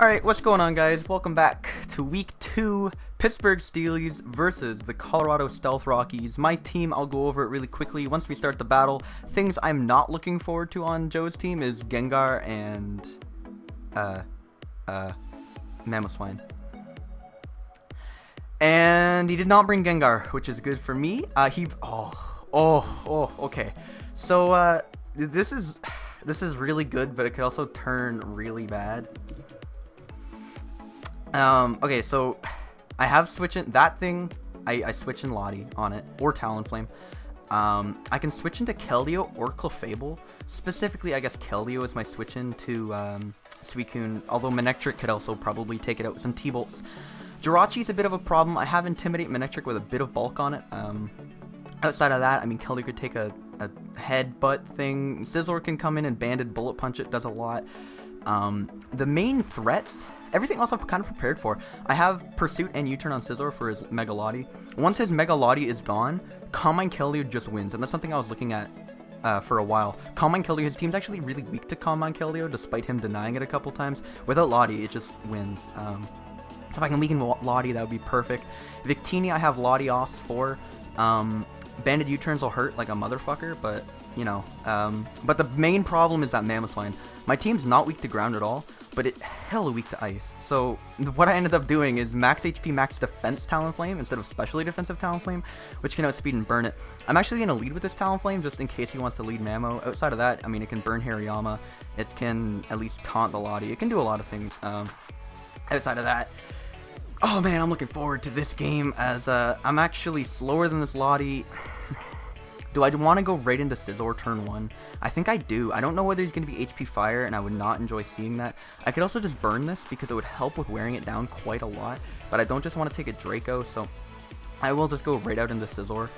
Alright, what's going on, guys? Welcome back to week 2, Pittsburgh Steelix versus the Colorado Stealth Rockies. My team, I'll go over it really quickly once we start the battle. Things I'm not looking forward to on Joe's team is Gengar and, Mamoswine. And he did not bring Gengar, which is good for me. Okay. So, this is really good, but it could also turn really bad. Okay, so I have switching that thing. I switch in Lottie on it or Talonflame. I can switch into Keldeo or Clefable. Specifically, I guess Keldeo is my switch in to Suicune, although Manectric could also probably take it out with some T-Bolts. Jirachi's a bit of a problem. I have Intimidate Manectric with a bit of bulk on it. Outside of that, I mean, Keldeo could take a headbutt thing. Scizor can come in and Banded Bullet Punch it, does a lot. The main threats, everything else I'm kind of prepared for. I have Pursuit and U-Turn on Scizor for his Mega Lottie. Once his Mega Lottie is gone, Calm Mind Keldeo just wins, and that's something I was looking at for a while. Calm Mind Keldeo, his team's actually really weak to Calm Mind Keldeo, despite him denying it a couple times. Without Lottie, it just wins. So if I can weaken Lottie, that would be perfect. Victini, I have Lottie Os for. Banded U-Turns will hurt like a motherfucker, but, you know. But the main problem is that Mamoswine. My team's not weak to ground at all, but it's hella weak to ice. So what I ended up doing is max HP, max defense Talonflame instead of specially defensive Talonflame, which can outspeed and burn it. I'm actually going to lead with this Talonflame just in case he wants to lead Mamo. Outside of that, I mean, it can burn Hariyama. It can at least taunt the Lottie. It can do a lot of things. Outside of that, oh man, I'm looking forward to this game as I'm actually slower than this Lottie. Do I want to go right into Scizor turn 1? I think I do. I don't know whether he's going to be HP Fire, and I would not enjoy seeing that. I could also just burn this because it would help with wearing it down quite a lot, but I don't just want to take a Draco, so I will just go right out into Scizor.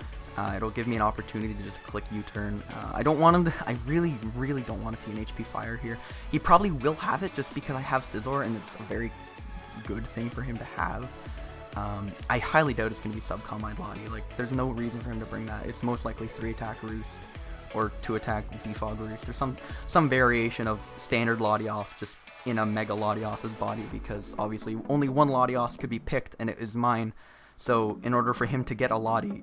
It'll give me an opportunity to just click U-turn. I don't want him to, I really don't want to see an HP Fire here. He probably will have it just because I have Scizor, and it's a very good thing for him to have. I highly doubt it's going to be sub-Calm Mind Lottie. Like, there's no reason for him to bring that. It's most likely 3-attack Roost, or 2-attack Defog Roost, or some variation of standard Latios just in a Mega Latios's body, because obviously only one Latios could be picked, and it is mine. So, in order for him to get a Lottie,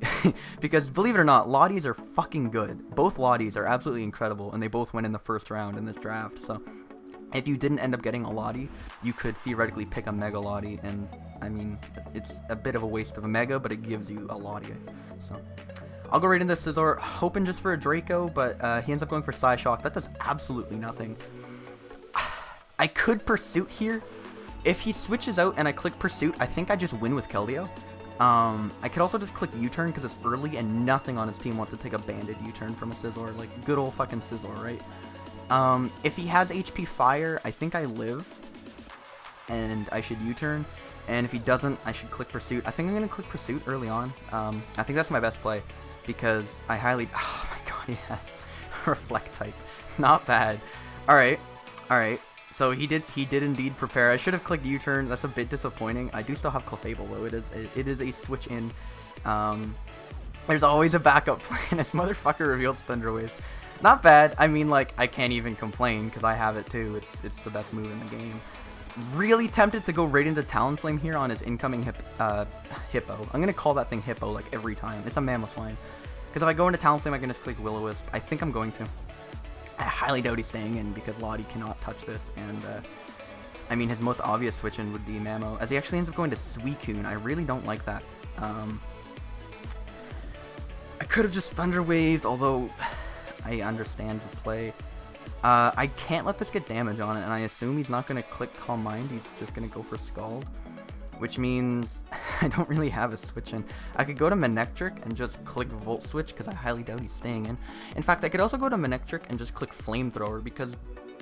because believe it or not, Lotties are fucking good. Both Lotties are absolutely incredible, and they both went in the first round in this draft, so if you didn't end up getting a Lottie, you could theoretically pick a Mega Lottie, and I mean, it's a bit of a waste of a Mega, but it gives you a Lottie. So I'll go right into Scizor, hoping just for a Draco, but he ends up going for Psyshock. That does absolutely nothing. I could Pursuit here. If he switches out and I click Pursuit, I think I just win with Keldeo. I could also just click U-turn because it's early and nothing on his team wants to take a Banded U-turn from a Scizor, like good old fucking Scizor, right? If he has HP Fire, I think I live, and I should U-turn, and if he doesn't, I should click Pursuit. I think I'm going to click Pursuit early on. I think that's my best play, because I highly, oh my god, yes, Reflect type, not bad. Alright, so he did indeed prepare. I should have clicked U-turn, that's a bit disappointing. I do still have Clefable, though, it is a switch in. There's always a backup plan, this motherfucker reveals Thunder Wave. Not bad. I mean, like, I can't even complain because I have it too. It's the best move in the game. Really tempted to go right into Talonflame here on his incoming Hippo. I'm gonna call that thing Hippo like every time. It's a Mamoswine. Because if I go into Talonflame, I can just click Will-O-Wisp. I think I'm going to. I highly doubt he's staying in because Lottie cannot touch this. And I mean, his most obvious switch in would be Mamo, as he actually ends up going to Suicune. I really don't like that. I could have just Thunder Waved, although I understand the play. I can't let this get damage on it, and I assume he's not going to click Calm Mind. He's just going to go for Scald, which means I don't really have a switch in. I could go to Manectric and just click Volt Switch, because I highly doubt he's staying in. In fact, I could also go to Manectric and just click Flamethrower, because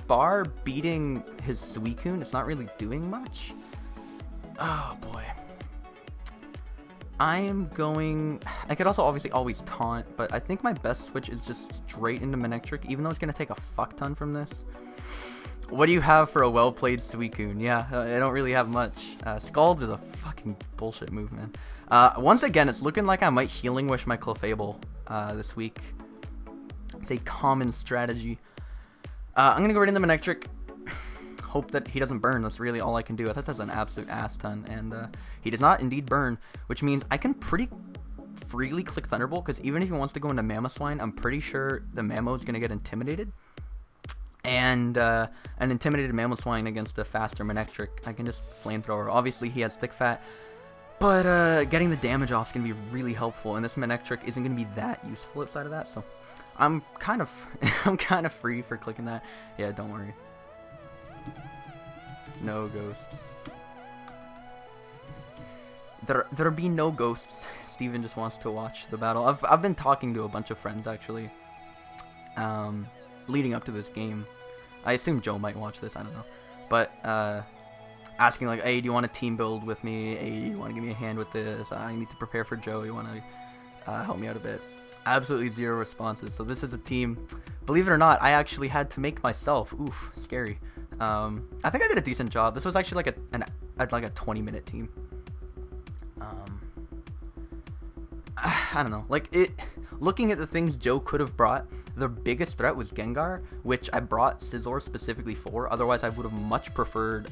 bar beating his Suicune, it's not really doing much. Oh boy. I could also obviously always taunt, but I think my best switch is just straight into Manectric, even though it's going to take a fuck ton from this. What do you have for a well-played Suicune? Yeah, I don't really have much. Scald is a fucking bullshit move, man. Once again, it's looking like I might Healing Wish my Clefable this week. It's a common strategy. I'm going to go right into Manectric. hope that he doesn't burn. That's really all I can do. I thought that's an absolute ass ton, and he does not indeed burn, which means I can pretty freely click Thunderbolt, because even if he wants to go into Mamoswine, I'm pretty sure the Mamo is going to get intimidated. And an intimidated Mamoswine against a faster Manectric, I can just Flamethrower. Obviously, he has Thick Fat, but getting the damage off is going to be really helpful, and this Manectric isn't going to be that useful outside of that, so I'm kind of I'm kind of free for clicking that. Yeah, don't worry. No ghosts. There'll be no ghosts. Steven just wants to watch the battle. I've been talking to a bunch of friends actually, leading up to this game. I assume Joe might watch this. I don't know, but asking like, hey, do you want a team build with me? Hey, you want to give me a hand with this? I need to prepare for Joe. You want to help me out a bit? Absolutely zero responses. So this is a team. Believe it or not, I actually had to make myself. Oof, scary. I think I did a decent job. This was actually like a 20-minute team. I don't know. Like looking at the things Joe could have brought, the biggest threat was Gengar, which I brought Scizor specifically for. Otherwise, I would have much preferred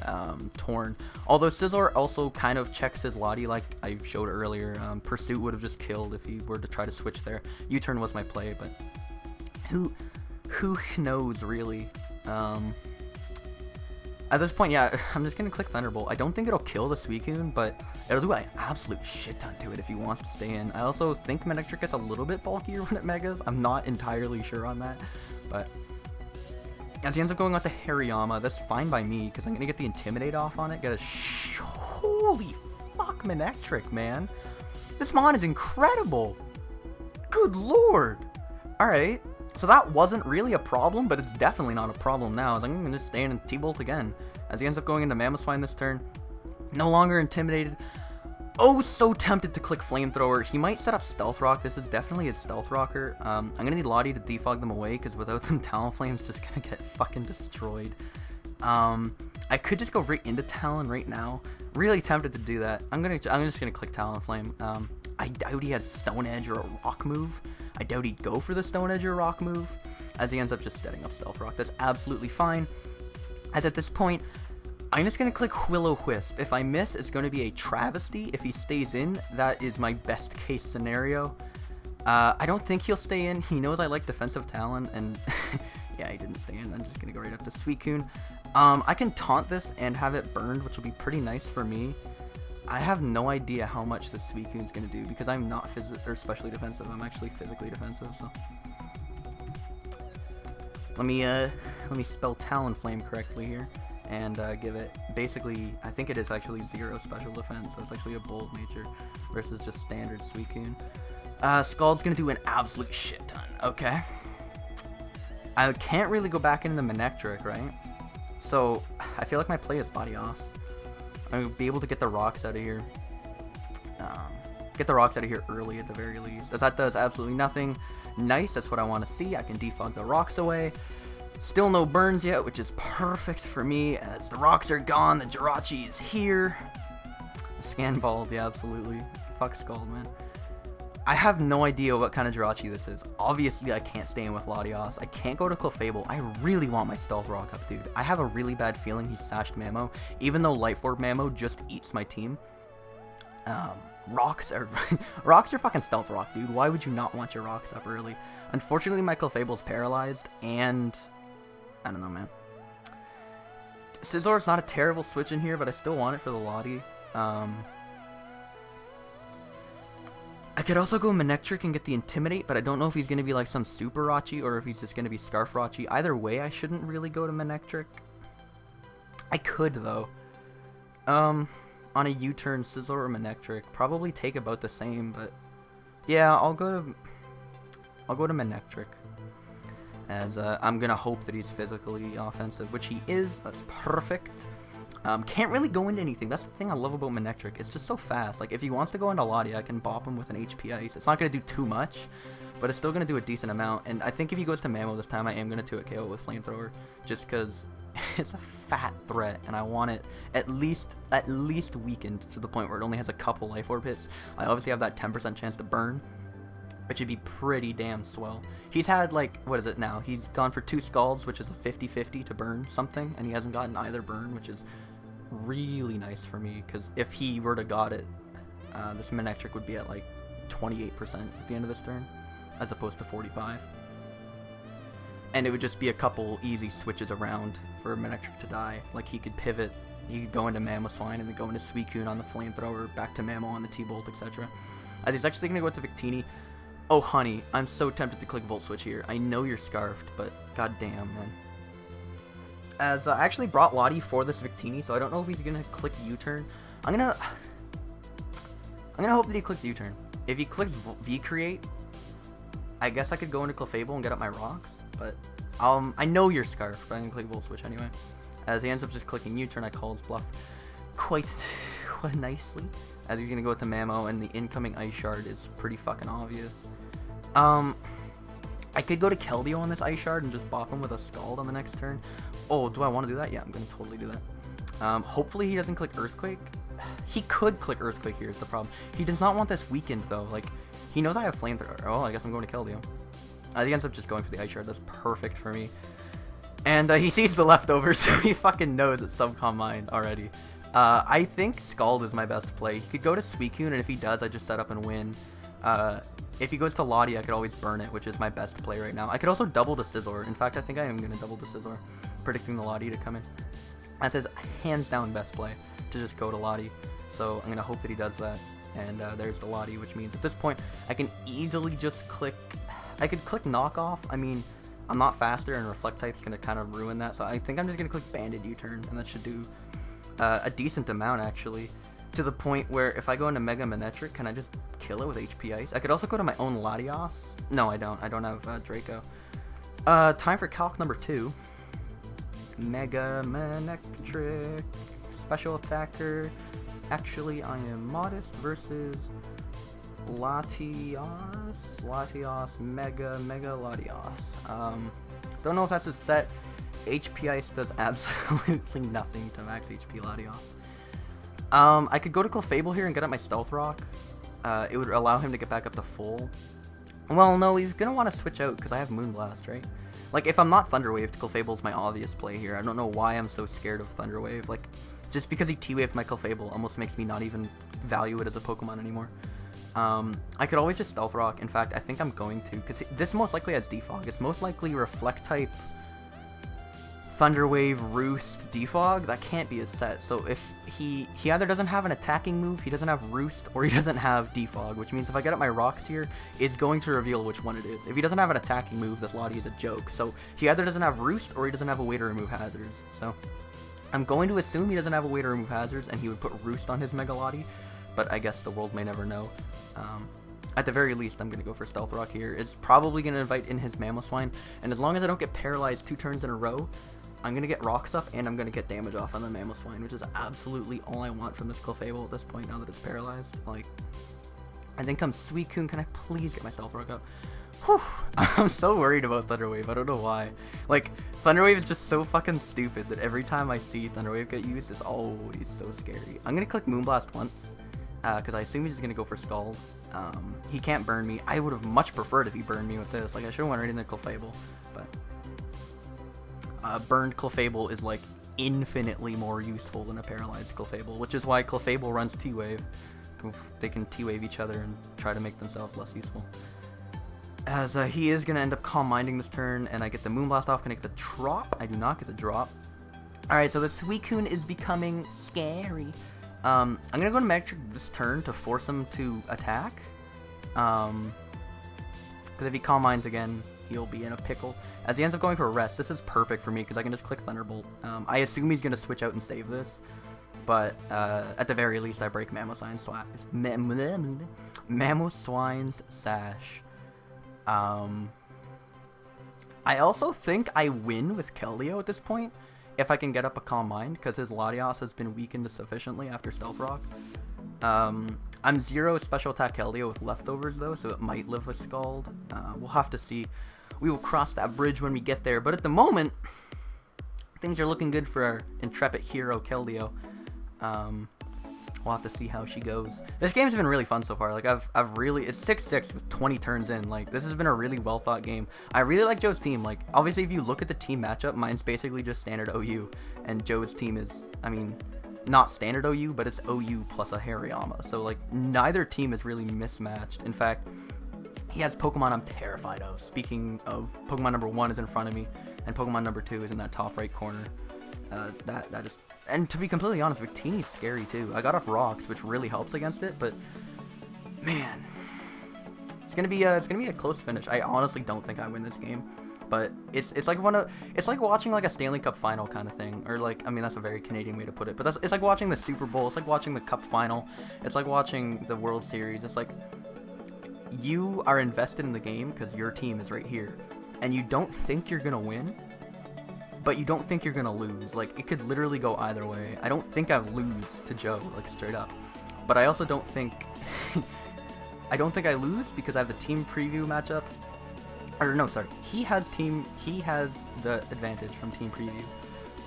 Torn. Although Scizor also kind of checks his Lottie, like I showed earlier. Pursuit would have just killed if he were to try to switch there. U-turn was my play, but who knows really? At this point, yeah, I'm just going to click Thunderbolt. I don't think it'll kill the Suicune, but it'll do an absolute shit ton to it if he wants to stay in. I also think Manectric is a little bit bulkier when it Megas. I'm not entirely sure on that, but as he ends up going out to Hariyama, that's fine by me, because I'm going to get the Intimidate off on it. Get a holy fuck, Manectric, man. This mon is incredible. Good lord. Alright. So that wasn't really a problem, but it's definitely not a problem now. As I'm going to just stay in and T-Bolt again. As he ends up going into Mamoswine this turn. No longer intimidated. Oh, so tempted to click Flamethrower. He might set up Stealth Rock. This is definitely his Stealth Rocker. I'm going to need Lottie to defog them away, because without them, Talonflame's just going to get fucking destroyed. I could just go right into Talon right now. Really tempted to do that. I'm just going to click Talonflame. I doubt he has Stone Edge or a Rock move. I doubt he'd go for the Stone Edge or Rock move, as he ends up just setting up Stealth Rock. That's absolutely fine. As at this point, I'm just going to click Will-O-Wisp. If I miss, it's going to be a travesty. If he stays in, that is my best case scenario. I don't think he'll stay in. He knows I like Defensive Talon, and yeah, he didn't stay in. I'm just going to go right up to Suicune. I can taunt this and have it burned, which will be pretty nice for me. I have no idea how much this Suicune's going to do, because I'm not specially defensive. I'm actually physically defensive, so let me spell Talonflame correctly here, and give it, basically, I think it is actually 0 special defense, so it's actually a bold nature versus just standard Suicune. Scald's going to do an absolute shit ton, okay? I can't really go back into Manectric, right? So I feel like my play is Body Os. I'll be able to get the rocks out of here. Get the rocks out of here early at the very least. As that does absolutely nothing. Nice, that's what I want to see. I can defog the rocks away. Still no burns yet, which is perfect for me. As the rocks are gone, the Jirachi is here. Scan balled, yeah, absolutely. Fuck Scald, man. I have no idea what kind of Jirachi this is. Obviously, I can't stay in with Latios. I can't go to Clefable. I really want my Stealth Rock up, dude. I have a really bad feeling he's sashed Mamo, even though Light Orb Mamo just eats my team. Rocks are fucking Stealth Rock, dude. Why would you not want your rocks up early? Unfortunately, my Clefable's paralyzed, and I don't know, man. Scizor's not a terrible switch in here, but I still want it for the Lottie. I could also go Manectric and get the Intimidate, but I don't know if he's going to be like some Super Rachi or if he's just going to be Scarf Rachi. Either way, I shouldn't really go to Manectric. I could, though. On a U-turn, Scizor or Manectric. Probably take about the same, but yeah, I'll go to Manectric. As I'm going to hope that he's physically offensive, which he is. That's perfect. Can't really go into anything. That's the thing I love about Manectric. It's just so fast. Like, if he wants to go into Lottie, I can bop him with an HP Ice. It's not going to do too much, but it's still going to do a decent amount. And I think if he goes to Mamo this time, I am going to 2-hit KO with Flamethrower, just because it's a fat threat, and I want it at least weakened to the point where it only has a couple Life Orb hits. I obviously have that 10% chance to burn. which would be pretty damn swell. He's had, like, what is it now? He's gone for 2 Scalds, which is a 50-50 to burn something, and he hasn't gotten either burn, which is really nice for me, because if he were to got it, this Manectric would be at, like, 28% at the end of this turn, as opposed to 45. And it would just be a couple easy switches around for Manectric to die. Like, he could pivot, he could go into Mamoswine, and then go into Suicune on the Flamethrower, back to Mamo on the T-Bolt, etc. As he's actually going to go into Victini. Oh, honey, I'm so tempted to click Volt Switch here. I know you're Scarfed, but goddamn, man. As I actually brought Lottie for this Victini, so I don't know if he's going to click U-turn. I'm gonna hope that he clicks U-turn. If he clicks V-Create, I guess I could go into Clefable and get up my rocks, but I know you're Scarfed, but I'm going to click Volt Switch anyway. As he ends up just clicking U-turn, I call his bluff quite nicely. As he's going to go with the Mamo, and the incoming Ice Shard is pretty fucking obvious. I could go to Keldeo on this Ice Shard and just bop him with a Scald on the next turn. Oh, do I want to do that? Yeah, I'm going to totally do that. Hopefully he doesn't click Earthquake. He could click Earthquake here is the problem. He does not want this weakened, though. Like, he knows I have Flamethrower. Oh, I guess I'm going to Keldeo. He ends up just going for the Ice Shard. That's perfect for me. And he sees the leftovers, so he fucking knows it's Subcom Mind already. I think Scald is my best play. He could go to Suicune, and if he does, I just set up and win. If he goes to Lottie, I could always burn it, which is my best play right now. I could also double to Scizor. In fact, I think I am going to double to Scizor, predicting the Lottie to come in. That's his hands-down best play, to just go to Lottie. So I'm going to hope that he does that. And there's the Lottie, which means at this point, I can easily just click... I could click Knockoff. I mean, I'm not faster, and Reflect type's going to kind of ruin that. So I think I'm just going to click Banded U-turn, and that should do a decent amount, actually. To the point where if I go into Mega Manectric, can I just kill it with HP Ice? I could also go to my own Latios. No, I don't. I don't have Draco. Time for Calc number 2. Mega Manectric. Special attacker. Actually, I am Modest versus Latios. Latios. Mega Latios. Don't know if that's a set. HP Ice does absolutely nothing to max HP Latios. I could go to Clefable here and get up my Stealth Rock. It would allow him to get back up to full. Well, no, he's gonna want to switch out because I have Moonblast, right? Like, if I'm not Thunder Waved, Clefable's my obvious play here. I don't know why I'm so scared of Thunder Wave. Like, just because he T-Waved my Clefable almost makes me not even value it as a Pokemon anymore. I could always just Stealth Rock. In fact, I think I'm going to, because this most likely has Defog. It's most likely Reflect type, Thunder Wave, Roost, Defog. That can't be his set. So if he either doesn't have an attacking move, he doesn't have Roost, or he doesn't have Defog, which means if I get up my rocks here, it's going to reveal which one it is. If he doesn't have an attacking move, this Lottie is a joke. So he either doesn't have Roost, or he doesn't have a way to remove hazards. So I'm going to assume he doesn't have a way to remove hazards, and he would put Roost on his Mega Lottie, but I guess the world may never know. At the very least, I'm going to go for Stealth Rock here. It's probably going to invite in his Mamoswine, and as long as I don't get paralyzed 2 turns in a row, I'm going to get Rocks up, and I'm going to get damage off on the Mamoswine, which is absolutely all I want from this Clefable at this point, now that it's paralyzed. Like, and then comes Suicune. Can I please get my Stealth Rock up? Whew. I'm so worried about Thunder Wave. I don't know why. Like, Thunder Wave is just so fucking stupid that every time I see Thunder Wave get used, it's always so scary. I'm going to click Moonblast once, because I assume he's going to go for Scald. He can't burn me. I would have much preferred if he burned me with this. Like, I should have went right into Clefable, but burned Clefable is like infinitely more useful than a paralyzed Clefable, which is why Clefable runs T-Wave. They can T-Wave each other and try to make themselves less useful. As he is going to end up Calm Minding this turn, and I get the Moonblast off. Can I get the drop? I do not get the drop. Alright, so the Suicune is becoming scary. I'm going to go to Manectric this turn to force him to attack. Because if he Calm Minds again, he'll be in a pickle. As he ends up going for a Rest, this is perfect for me because I can just click Thunderbolt. I assume he's going to switch out and save this. But at the very least, I break Mamoswine's Sash. I also think I win with Keldeo at this point, if I can get up a Calm Mind, because his Latios has been weakened sufficiently after Stealth Rock. I'm 0 special attack Keldeo with leftovers though, so it might live with Scald. We'll have to see. We will cross that bridge when we get there, but at the moment, things are looking good for our intrepid hero Keldeo. We'll have to see how she goes. This game's been really fun so far. Like I've really, it's 6-6 with 20 turns in. Like this has been a really well thought game. I really like Joe's team. Like obviously if you look at the team matchup, mine's basically just standard OU, and Joe's team is, I mean, not standard OU, but it's OU plus a Hariyama. So like neither team is really mismatched. In fact, he has Pokemon I'm terrified of. Speaking of, Pokemon number 1 is in front of me, and Pokemon number 2 is in that top right corner. That is. And to be completely honest, Victini's scary too. I got up Rocks, which really helps against it, but man, it's gonna be a close finish. I honestly don't think I win this game, but it's like it's like watching like a Stanley Cup final kind of thing, or like, I mean, that's a very Canadian way to put it, but it's like watching the Super Bowl. It's like watching the Cup final. It's like watching the World Series. It's like you are invested in the game because your team is right here, and you don't think you're gonna win, but you don't think you're gonna lose. Like, it could literally go either way. I don't think I lose to Joe, like, straight up. But I also don't think... I don't think I lose because I have the team preview matchup. Or, no, sorry. He has the advantage from team preview.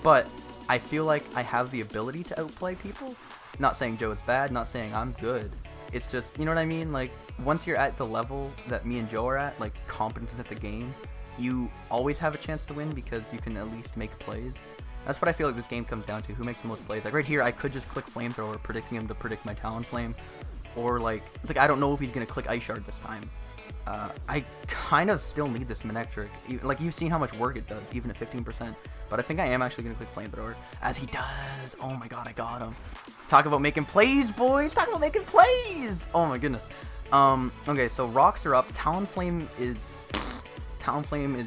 But I feel like I have the ability to outplay people. Not saying Joe is bad, not saying I'm good. It's just, you know what I mean? Like, once you're at the level that me and Joe are at, like, competence at the game, you always have a chance to win because you can at least make plays. That's what I feel like this game comes down to. Who makes the most plays? Like right here, I could just click Flamethrower, predicting him to predict my Talonflame. Or like, it's like I don't know if he's going to click Ice Shard this time. I kind of still need this Manectric. Like, you've seen how much work it does, even at 15%. But I think I am actually going to click Flamethrower, as he does. Oh my god, I got him. Talk about making plays, boys. Talk about making plays. Oh my goodness. Okay, so Rocks are up. Talonflame is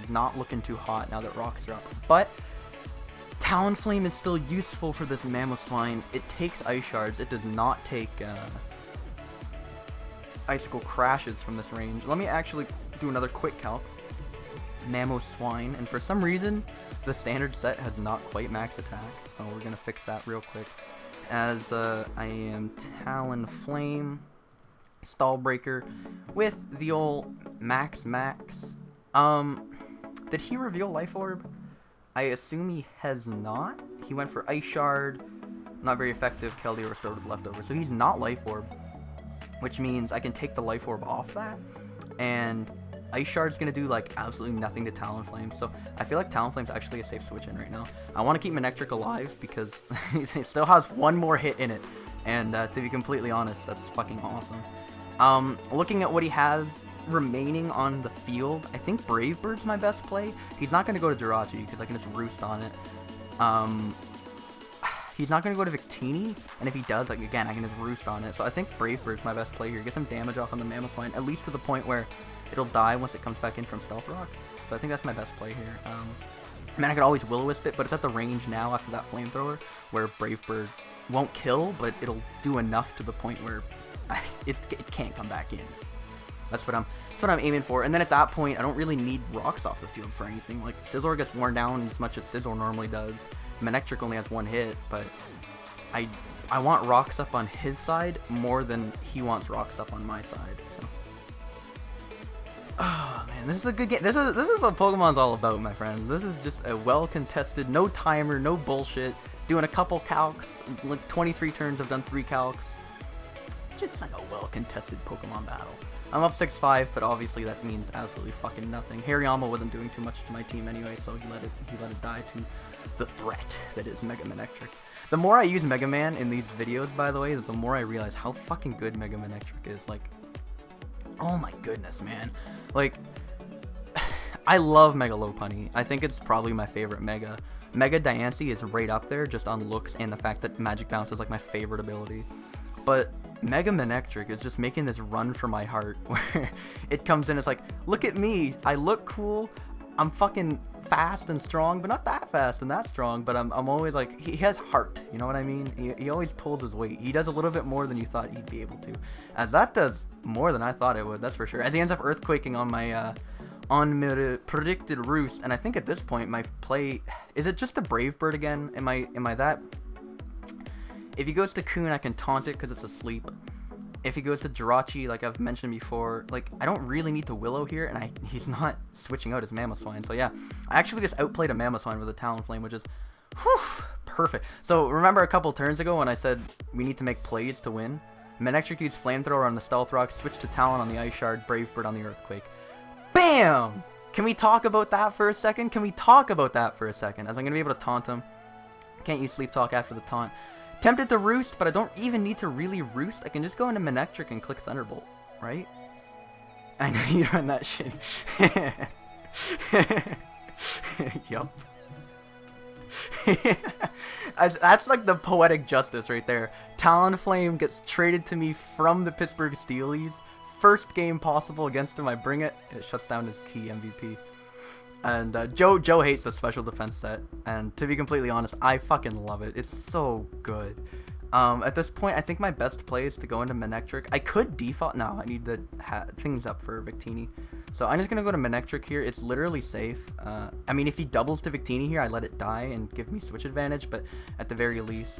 not looking too hot now that Rocks are up, but Talonflame is still useful for this Mamoswine. It takes Ice Shards. It does not take Icicle Crashes from this range. Let me actually do another quick calc. Mamoswine, and for some reason the standard set has not quite max attack, so we're gonna fix that real quick. As I am Talonflame, Stall Breaker with the old max. Did he reveal Life Orb? I assume he has not. He went for Ice Shard, not very effective. Keldeo restored with Leftover, so he's not Life Orb, which means I can take the Life Orb off that, and Ice Shard's gonna do like absolutely nothing to Talonflame. So I feel like Talonflame's actually a safe switch in right now. I want to keep Manectric alive because it still has one more hit in it, and to be completely honest, that's fucking awesome. Looking at what he has remaining on the field, I think Brave Bird's my best play. He's not going to go to Jirachi because I can just roost on it. He's not going to go to Victini, and if he does, like, again, I can just roost on it. So I think Brave Bird's my best play here. Get some damage off on the Mamoswine, at least to the point where it'll die once it comes back in from Stealth Rock. So I think that's my best play here. I mean, I could always Will-O-Wisp it, but it's at the range now after that Flamethrower where Brave Bird won't kill, but it'll do enough to the point where it can't come back in. That's what I'm aiming for. And then at that point, I don't really need Rocks off the field for anything. Like, Scizor gets worn down as much as Scizor normally does. Manectric only has one hit, but I want Rocks up on his side more than he wants Rocks up on my side. So, oh man, this is a good game. This is what Pokemon's all about, my friends. This is just a well-contested, no timer, no bullshit. Doing a couple calcs, like 23 turns. I've done 3 calcs. Just like a well-contested Pokemon battle. I'm up 6-5, but obviously that means absolutely fucking nothing. Hariyama wasn't doing too much to my team anyway, so he let it die to the threat that is Mega Manectric. The more I use Mega Man in these videos, by the way, the more I realize how fucking good Mega Manectric is. Like, oh my goodness, man. Like, I love Mega Lopunny. I think it's probably my favorite Mega. Mega Diancie is right up there just on looks and the fact that Magic Bounce is like my favorite ability. But Mega Manectric is just making this run for my heart where it comes in, it's like, look at me, I look cool, I'm fucking fast and strong, but not that fast and that strong, but I'm always like, he has heart, you know what I mean? He always pulls his weight. He does a little bit more than you thought he'd be able to. As that does more than I thought it would, that's for sure. As he ends up earthquaking on my predicted roost, and I think at this point my play, is it just a Brave Bird again? Am I that? If he goes to Coon, I can taunt it because it's asleep. If he goes to Jirachi, like I've mentioned before, like, I don't really need to Willow here, and he's not switching out his Mamoswine. So yeah, I actually just outplayed a Mamoswine with a Talonflame, which is, whew, perfect. So remember a couple turns ago when I said we need to make plays to win? Manectric used Flamethrower on the Stealth Rock, switched to Talon on the Ice Shard, Brave Bird on the Earthquake. BAM! Can we talk about that for a second? As I'm going to be able to taunt him. Can't use Sleep Talk after the taunt. Tempted to Roost, but I don't even need to really Roost. I can just go into Manectric and click Thunderbolt, right? I know you run that shit. Yup. That's like the poetic justice right there. Talonflame gets traded to me from the Pittsburgh Steelix. First game possible against him, I bring it. It shuts down his key MVP. And Joe hates the special defense set. And to be completely honest, I fucking love it. It's so good. At this point, I think my best play is to go into Manectric. I could default. No, I need to things up for Victini. So I'm just going to go to Manectric here. It's literally safe. I mean, if he doubles to Victini here, I let it die and give me switch advantage. But at the very least,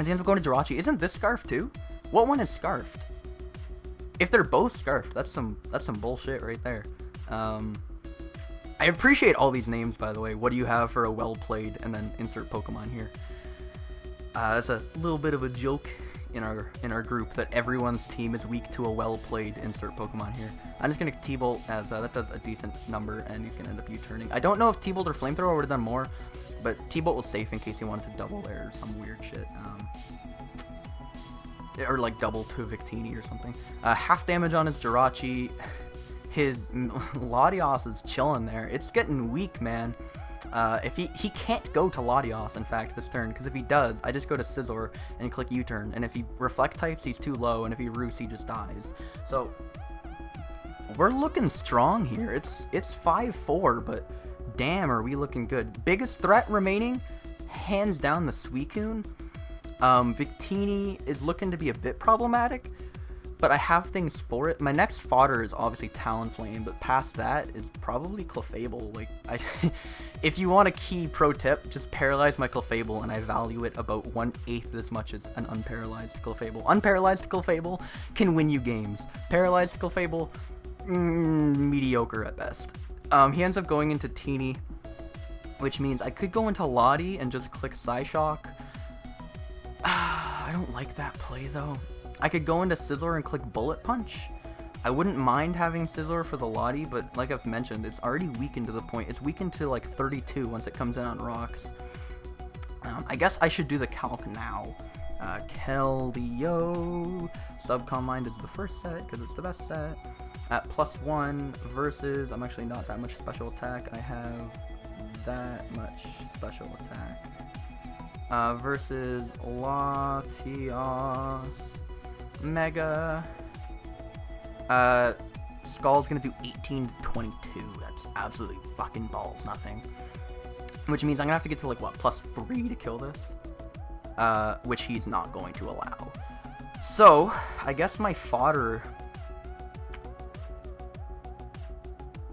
as he ends up going to Jirachi. Isn't this Scarfed too? What one is Scarfed? If they're both Scarfed, that's some bullshit right there. I appreciate all these names, by the way. What do you have for a well-played? And then insert Pokemon here. That's a little bit of a joke in our group that everyone's team is weak to a well-played insert Pokemon here. I'm just going to T-Bolt as that does a decent number, and he's going to end up U-turning. I don't know if T-Bolt or Flamethrower would have done more, but T-Bolt was safe in case he wanted to double there or some weird shit. Or like double to Victini or something. Half damage on his Jirachi. His Latios is chilling there. It's getting weak, man. If he can't go to Latios, in fact, this turn, because if he does, I just go to Scizor and click U-turn, and if he Reflect types, he's too low, and if he Roosts, he just dies. So, we're looking strong here. It's 5-4, but damn, are we looking good. Biggest threat remaining, hands down the Suicune. Victini is looking to be a bit problematic, but I have things for it. My next fodder is obviously Talonflame, but past that is probably Clefable. Like, if you want a key pro tip, just paralyze my Clefable, and I value it about 1/8 as much as an unparalyzed Clefable. Unparalyzed Clefable can win you games. Paralyzed Clefable, mediocre at best. He ends up going into Teeny, which means I could go into Lottie and just click Psyshock. I don't like that play though. I could go into Scizor and click Bullet Punch. I wouldn't mind having Scizor for the Lottie, but like I've mentioned, it's already weakened to the point. It's weakened to like 32 once it comes in on rocks. I guess I should do the calc now. Keldeo. Subcom Mind is the first set because it's the best set. At +1 versus, I'm actually not that much special attack. I have that much special attack. Versus Latios. Mega. Skull's gonna do 18 to 22. That's absolutely fucking balls, nothing. Which means I'm gonna have to get to like what, +3 to kill this? Which he's not going to allow. So, I guess my fodder,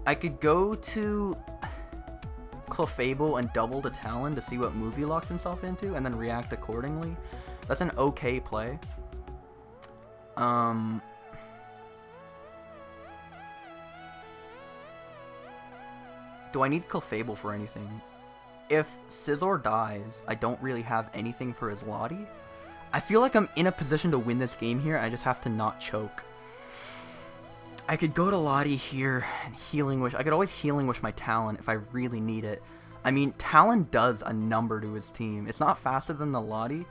I could go to Clefable and double to Talon to see what move he locks himself into, and then react accordingly. That's an okay play. Do I need Clefable for anything? If Scizor dies, I don't really have anything for his Lottie. I feel like I'm in a position to win this game here. I just have to not choke. I could go to Lottie here and Healing Wish. I could always Healing Wish my Talon if I really need it. I mean, Talon does a number to his team. It's not faster than the Lottie,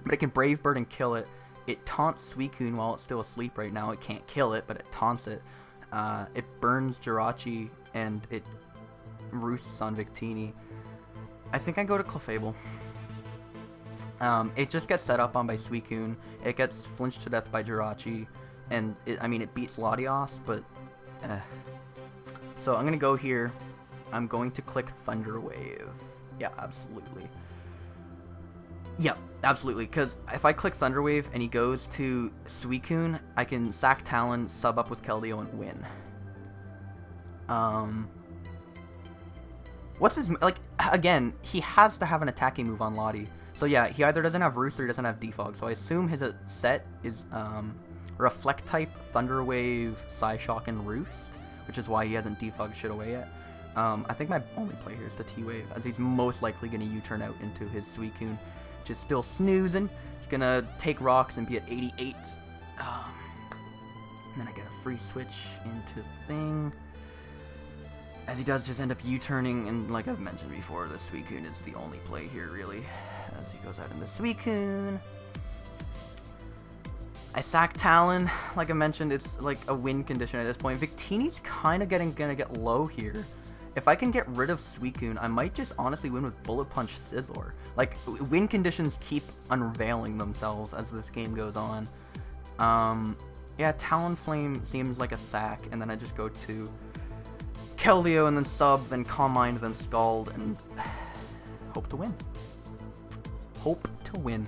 but it can Brave Bird and kill it. It taunts Suicune while it's still asleep right now. It can't kill it, but it taunts it. It burns Jirachi, and it roosts on Victini. I think I go to Clefable. It just gets set up on by Suicune. It gets flinched to death by Jirachi. And, it beats Latios, but... So, I'm going to go here. I'm going to click Thunder Wave. Yeah, absolutely. Yep, absolutely. Because if I click Thunder Wave and he goes to Suicune, I can sack Talon, sub up with Keldeo, and win. What's his... Like, again, he has to have an attacking move on Lottie. So, yeah, he either doesn't have Roost or he doesn't have Defog. So, I assume his set is... Reflect type, Thunder Wave, Psyshock, and Roost, which is why he hasn't defogged shit away yet. I think my only play here is the T-Wave, as he's most likely going to U-turn out into his Suicune, which is still snoozing. It's going to take rocks and be at 88. And then I get a free switch into thing. As he does just end up U-turning, and like I've mentioned before, the Suicune is the only play here, really. As he goes out into Suicune. I sack Talon. Like I mentioned, it's like a win condition at this point. Victini's kind of gonna get low here. If I can get rid of Suicune, I might just honestly win with Bullet Punch Scizor. Like, win conditions keep unveiling themselves as this game goes on. Yeah, Talonflame seems like a sack, and then I just go to Keldeo, and then Sub, then Calm Mind, then Scald, and hope to win. Hope to win.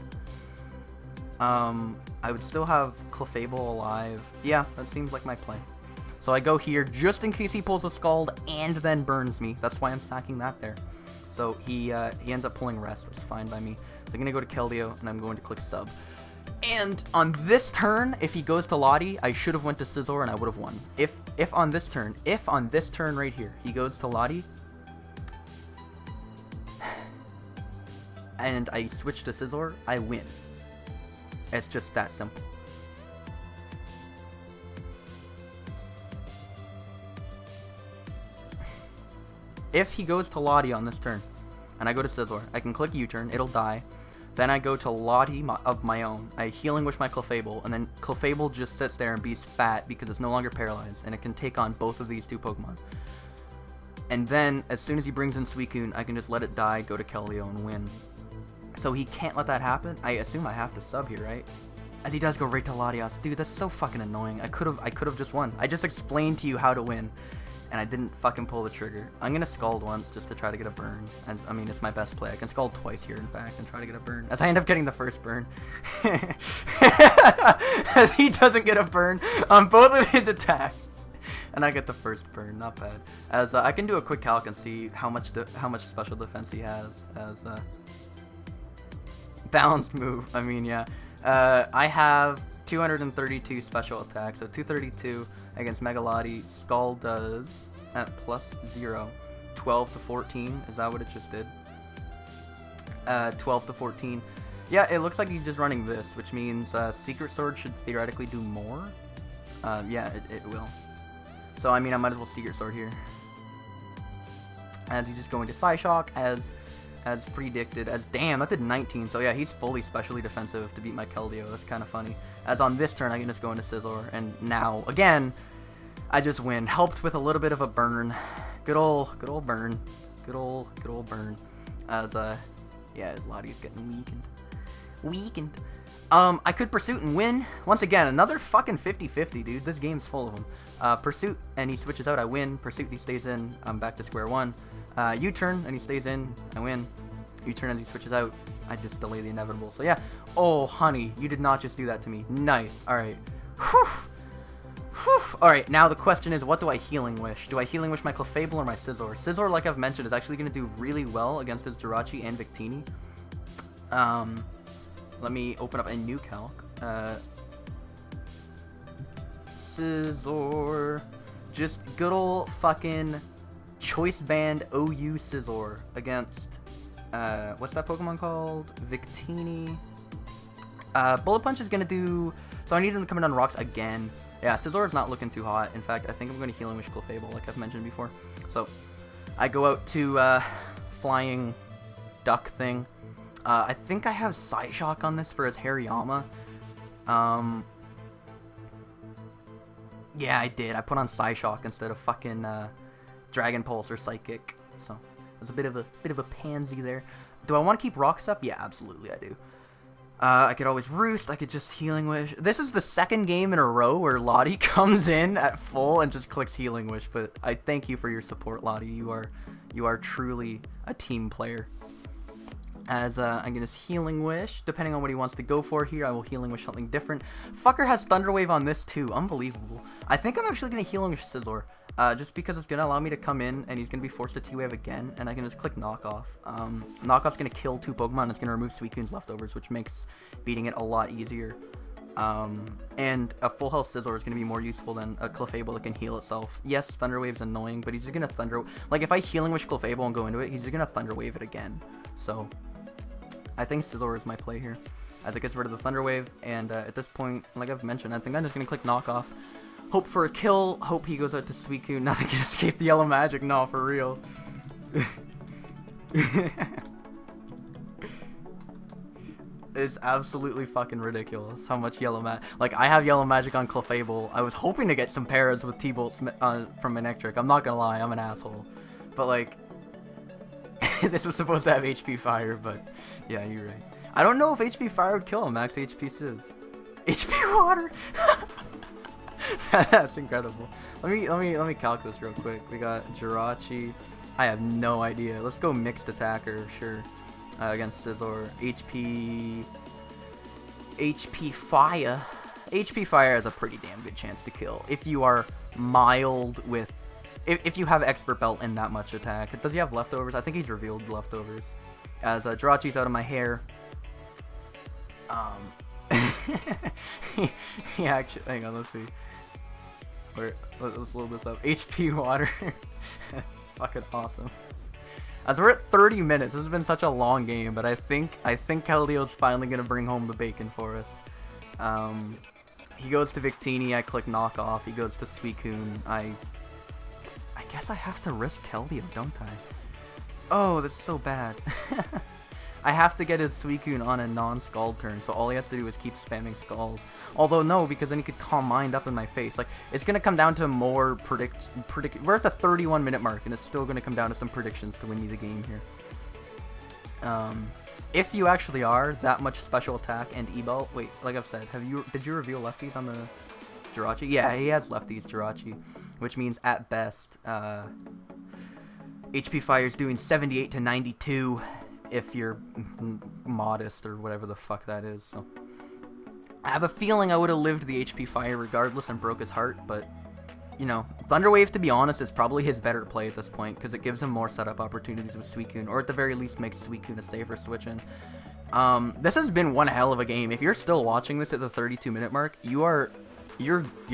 I would still have Clefable alive. Yeah, that seems like my play. So I go here just in case he pulls a Scald and then burns me. That's why I'm stacking that there. So he ends up pulling Rest. That's fine by me. So I'm going to go to Keldeo, and I'm going to click Sub. And on this turn, if he goes to Lottie, I should have went to Scizor and I would have won. If on this turn right here, he goes to Lottie, and I switch to Scizor, I win. It's just that simple. If he goes to Lottie on this turn, and I go to Scizor, I can click U-turn, it'll die. Then I go to Lottie of my own. I Healing Wish my Clefable, and then Clefable just sits there and be fat because it's no longer paralyzed, and it can take on both of these two Pokemon. And then, as soon as he brings in Suicune, I can just let it die, go to Keldeo, and win. So he can't let that happen. I assume I have to sub here, right? As he does go right to Latios. Dude, that's so fucking annoying. I could have just won. I just explained to you how to win, and I didn't fucking pull the trigger. I'm gonna Scald once just to try to get a burn. And I mean, it's my best play. I can Scald twice here, in fact, and try to get a burn. As I end up getting the first burn. As he doesn't get a burn on both of his attacks. And I get the first burn, not bad. As I can do a quick calc and see how much special defense he has as balanced move. I mean, yeah. I have 232 special attacks, so 232 against Megalotti. Scald does at +0, 12 to 14. Is that what it just did? 12 to 14. Yeah, it looks like he's just running this, which means Secret Sword should theoretically do more. Yeah, it will. So I mean, I might as well Secret Sword here. As he's just going to Psyshock as predicted. As damn, that did 19. So yeah, he's fully specially defensive to beat my Keldeo. That's kind of funny. As on this turn, I can just go into Scizor, and now again, I just win. Helped with a little bit of a burn. Good old burn. Good old burn. As yeah, his Lottie's getting weakened. I could Pursuit and win. Once again, another fucking 50-50, dude. This game's full of them. Pursuit, and he switches out, I win. Pursuit, he stays in, I'm back to square one. U-turn, and he stays in, I win. U-turn as he switches out, I just delay the inevitable. So yeah. Oh, honey, you did not just do that to me. Nice. Alright. Alright, now the question is, what do I Healing Wish? Do I Healing Wish my Clefable or my Scizor? Scizor, like I've mentioned, is actually going to do really well against his Jirachi and Victini. Let me open up a new calc. Scizor. Just good old fucking Choice Band OU Scizor against, what's that Pokemon called? Victini. Bullet Punch is gonna do, so I need him to come in on rocks again. Yeah, Scizor is not looking too hot. In fact, I think I'm gonna Healing Wish Clefable, like I've mentioned before. So, I go out to, Flying Duck thing. I think I have Psyshock on this for his Hariyama. Yeah, I did. I put on Psyshock instead of fucking, Dragon Pulse or Psychic. So, there's a bit of a pansy there. Do I want to keep Rocks up? Yeah, absolutely I do. I could always Roost. I could just Healing Wish. This is the second game in a row where Lottie comes in at full and just clicks Healing Wish. But I thank you for your support, Lottie. You are truly a team player. As I'm gonna Healing Wish, depending on what he wants to go for here, I will Healing Wish something different. Fucker has Thunder Wave on this too, unbelievable. I think I'm actually gonna Healing Wish Scizor, just because it's gonna allow me to come in and he's gonna be forced to T-Wave again, and I can just click Knockoff. Knockoff's gonna kill two Pokemon, and it's gonna remove Suicune's leftovers, which makes beating it a lot easier. And a full health Scizor is going to be more useful than a Clefable that can heal itself. Yes, Thunder Wave's annoying, but he's just going to Thunder... Like, if I Healing Wish Clefable and go into it, he's just going to Thunder Wave it again. So, I think Scizor is my play here, as it gets rid of the Thunder Wave, and at this point, like I've mentioned, I think I'm just going to click Knock Off. Hope for a kill, hope he goes out to Suicune, nothing can escape the Yellow Magic, no, for real. It's absolutely fucking ridiculous how much Yellow Magic... Like, I have Yellow Magic on Clefable. I was hoping to get some paras with T-Bolts from Manectric. I'm not gonna lie, I'm an asshole. But, like... this was supposed to have HP Fire, but... Yeah, you're right. I don't know if HP Fire would kill him, max HP Sizz. HP Water! That's incredible. Let me calc this real quick. We got Jirachi. I have no idea. Let's go Mixed Attacker, sure. Against Scizor. HP Fire. HP Fire has a pretty damn good chance to kill if you are mild with... If you have Expert Belt and that much attack. Does he have leftovers? I think he's revealed leftovers. As Jirachi's out of my hair. He actually... Hang on, let's see. Let's load this up. HP Water. Fucking awesome. As we're at 30 minutes, this has been such a long game, but I think Keldeo's finally gonna bring home the bacon for us. He goes to Victini, I click Knock Off. He goes to Suicune. I guess I have to risk Keldeo, don't I? Oh, that's so bad. I have to get his Suicune on a non-Scald turn, so all he has to do is keep spamming Scald. Although no, because then he could Calm Mind up in my face. Like, it's gonna come down to more we're at the 31-minute mark, and it's still gonna come down to some predictions to win me the game here. If you actually are that much special attack and E-Belt, wait, like I've said, did you reveal lefties on the Jirachi? Yeah, he has lefties, Jirachi, which means at best, HP Fire's doing 78 to 92. If you're modest or whatever the fuck that is. So I have a feeling I would have lived the HP Fire regardless and broke his heart, but you know, Thunder Wave, to be honest, is probably his better play at this point because it gives him more setup opportunities with Suicune, or at the very least makes Suicune a safer switch in. This has been one hell of a game. If you're still watching this at the 32-minute mark, you're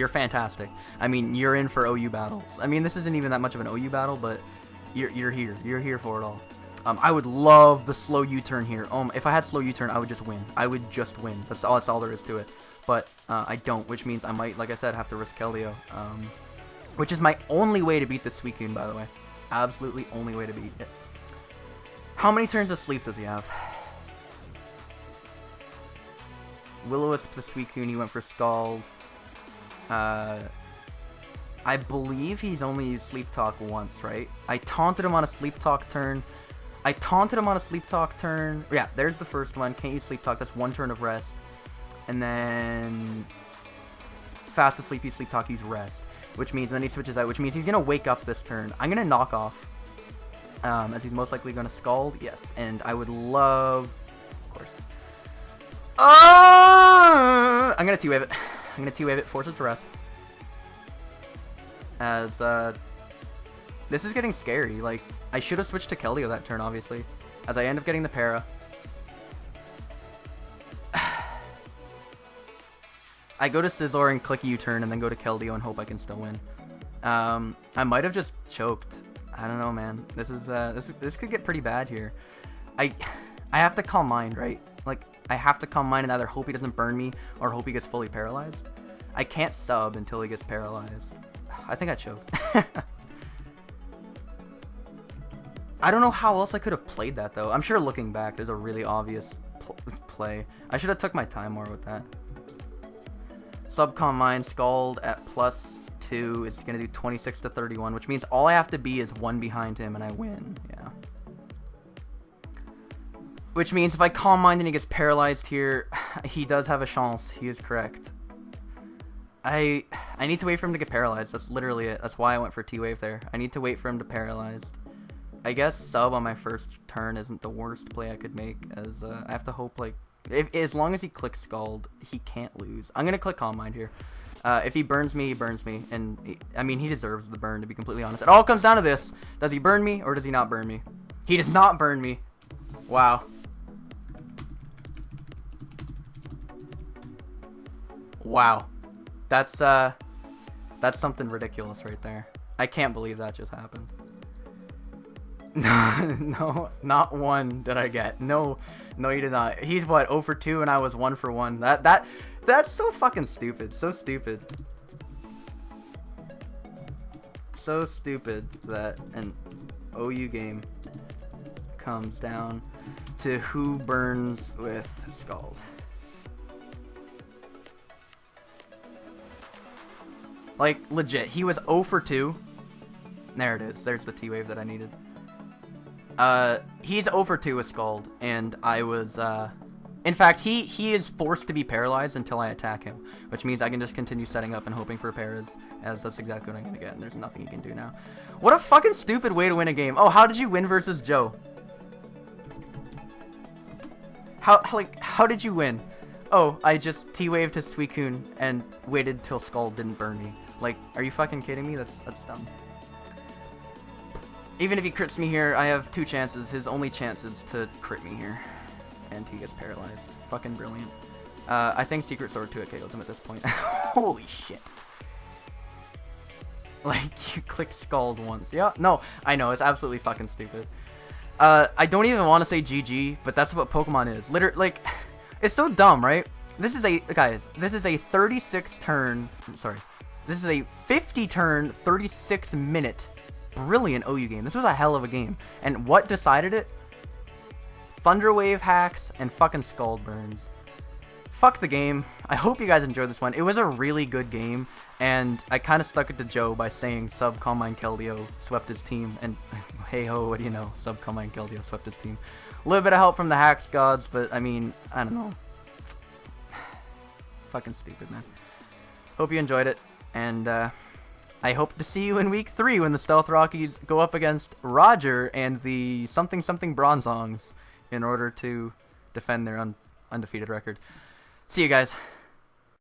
fantastic. I mean, you're in for OU battles. I mean, this isn't even that much of an OU battle, but you're here. You're here for it all. I would love the slow U-turn here. If I had slow U-turn, I would just win. I would just win. That's all there is to it. But I don't, which means I might, like I said, have to risk Keldeo. Which is my only way to beat this Suicune, by the way. Absolutely only way to beat it. How many turns of sleep does he have? Will-O-Wisp the Suicune, he went for Scald. I believe he's only used Sleep Talk once, right? I taunted him on a Sleep Talk turn. Yeah, there's the first one. Can't use Sleep Talk. That's one turn of rest. And then Fast Asleep, you Sleep Talk, use rest. Which means, then he switches out, which means he's going to wake up this turn. I'm going to Knock Off. As he's most likely going to Scald. Yes. And I would love... Of course. I'm going to T-Wave it. Force it to rest. As, this is getting scary. Like, I should have switched to Keldeo that turn, obviously. As I end up getting the para. I go to Scizor and click U-turn and then go to Keldeo and hope I can still win. I might have just choked. I don't know, man. This is, this could get pretty bad here. I have to Calm Mind, right? Like, I have to Calm Mind and either hope he doesn't burn me or hope he gets fully paralyzed. I can't sub until he gets paralyzed. I think I choked. I don't know how else I could have played that, though. I'm sure looking back, there's a really obvious play. I should have took my time more with that. Subcom Mind, Scald at +2 is going to do 26 to 31, which means all I have to be is one behind him and I win. Yeah. Which means if I Calm Mind and he gets paralyzed here, he does have a chance. He is correct. I need to wait for him to get paralyzed. That's literally it. That's why I went for T-Wave there. I need to wait for him to paralyzed. I guess sub on my first turn isn't the worst play I could make, as I have to hope, like, as long as he clicks Scald, he can't lose. I'm going to click Calm Mind here. If he burns me, he burns me. And, I mean, he deserves the burn, to be completely honest. It all comes down to this. Does he burn me, or does he not burn me? He does not burn me. Wow. Wow. That's something ridiculous right there. I can't believe that just happened. No, not one did I get. No, you did not. He's what, 0 for 2 and I was 1 for 1. That's so fucking stupid. So stupid. So stupid that an OU game comes down to who burns with Scald. Like, legit, he was 0 for 2. There it is. There's the T-Wave that I needed. He's 0 for 2 with Scald, and I was, in fact, he is forced to be paralyzed until I attack him, which means I can just continue setting up and hoping for pairs, as that's exactly what I'm gonna get, and there's nothing he can do now. What a fucking stupid way to win a game. Oh, how did you win versus Joe? How did you win? Oh, I just T-waved his Suicune and waited till Scald didn't burn me. Like, are you fucking kidding me? That's dumb. Even if he crits me here, I have 2 chances. His only chance is to crit me here. And he gets paralyzed. Fucking brilliant. I think Secret Sword 2 KOs him at this point. Holy shit. Like, you clicked Scald once. Yeah, no, I know, it's absolutely fucking stupid. I don't even want to say GG, but that's what Pokemon is. Literally, like, it's so dumb, right? This is a, guys, this is a 36 turn, sorry. This is a 50 turn, 36 minute brilliant OU game. This was a hell of a game. And what decided it? Thunder Wave hacks and fucking Scald burns. Fuck the game. I hope you guys enjoyed this one. It was a really good game, and I kind of stuck it to Joe by saying Sub Combine Keldeo swept his team, and hey ho, what do you know? Sub Combine Keldeo swept his team. A little bit of help from the hacks gods, but I mean, I don't know. Fucking stupid, man. Hope you enjoyed it, and I hope to see you in week 3 when the Stealth Rockies go up against Roger and the something Bronzongs in order to defend their undefeated record. See you guys.